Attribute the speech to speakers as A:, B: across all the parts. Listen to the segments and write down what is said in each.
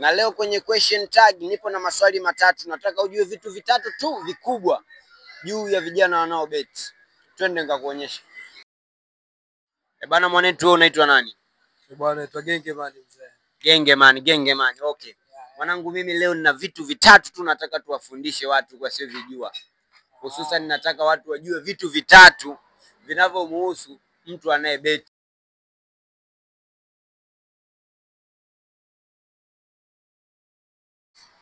A: Na leo kwenye question tag nipo na maswali matatu. Nataka ujue vitu vitatu tu vikubwa juu ya vijana wanaobet. Twende nikakuonyesha. Bana mwanetu wewe unaitwa nani?
B: Bwana naitwa Gengeman mzee.
A: Gengeman. Okay. Mwanangu mimi leo nina vitu vitatu tu nataka tuwafundishe watu kwa sio vijua. Hususan nataka watu wajue vitu vitatu vinavyomhusu mtu anayebet.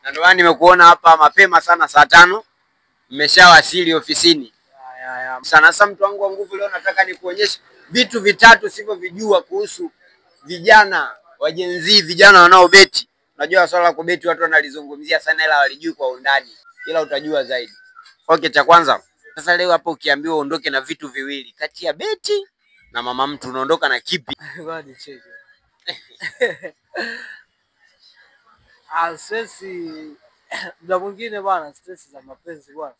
A: Na ndio nimekuona hapa mapema sana saa 5 mmeshawasili ofisini. Sana mtu wangu wa nguvu leo nataka nikuonyeshe vitu vitatu sivyovijua kuhusu vijana wa Gen Z, vijana wanaobeti. Unajua swala la kubeti watu wanalizungumzia sana ila walijui kwa undani. Ila utajua zaidi. Okay, cha kwanza. Sasa leo hapo ukiambiwa uondoke na vitu viwili kati ya beti na mama mtu unaondoka na kipi?
B: Bwana cheke. Stress muda mwingine bwana, stress za mapenzi bwana.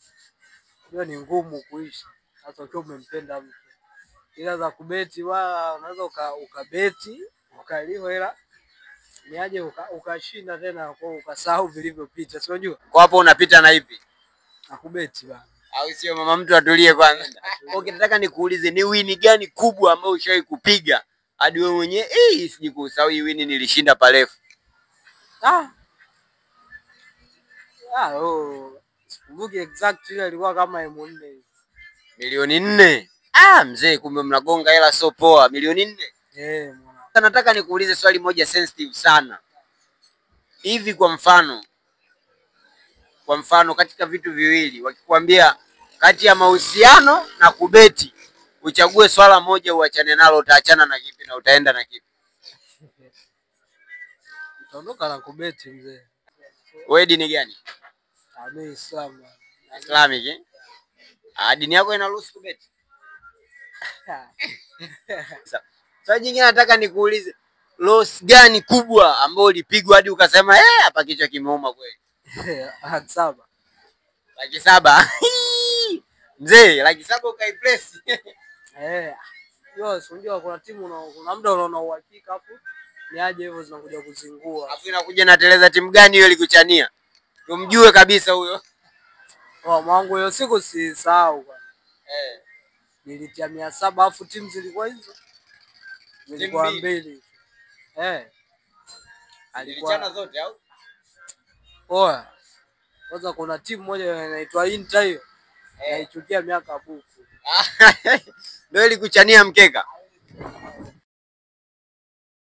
B: Hiyo ni ngumu kuishi. Hata ukiwa umempenda mtu. Ila za kubeti wala unaweza ukabeti, ukaliwa ila niaje ukashinda tena kwa ukasahau vilivyopita. Si unajua?
A: Kwa hapo unapita na ipi?
B: Na kubeti bwana.
A: Au sio mama mtu atulie kwanza. Okay, nataka nikuulize ni wini gani kubwa ambayo ushawahi kupiga hadi wewe mwenyewe sijikusahau hii wini nilishinda parefu?
B: Sikumbuki exact ile ilikuwa kama M4.
A: Milioni 4. Mzee kumbe mnagonga hela sio poa, milioni 4.
B: Mwana.
A: Nataka nikuulize swali moja sensitive sana. Hivi kwa mfano katika vitu viwili wakikwambia kati ya mahusiano na kubeti uchague swala moja uachane nalo, utaachana na kipi na utaenda na kipi?
B: Utaondoka na kubeti mzee.
A: Wewe dini gani?
B: Mimi Islam.
A: Islamic eh? Dini yako inaruhusu kubeti? Swali jingine nataka nikuulize loss gani kubwa ambayo ulipigwa hadi ukasema hapa kichwa kimeuma kweli?
B: 7.
A: 7. Mzee, 7 ukaipress.
B: Unajua kuna timu kuna muda unaona uhakika hapo. Niaje hivyo zinakuja kuzingua.
A: Alafu inakuja na teleza timu gani hiyo ilikuchania? Tumjue kabisa huyo.
B: Mwanangu hiyo siku sisahau bwana. Nilitia 700 afu timu zilikuwa hizo. Zilikuwa mbili.
A: Alikuwa zote au?
B: Kwanza kuna timu moja inaitwa Inter hiyo. Naichukia miaka buku.
A: Ndio ilikuchania mkeka.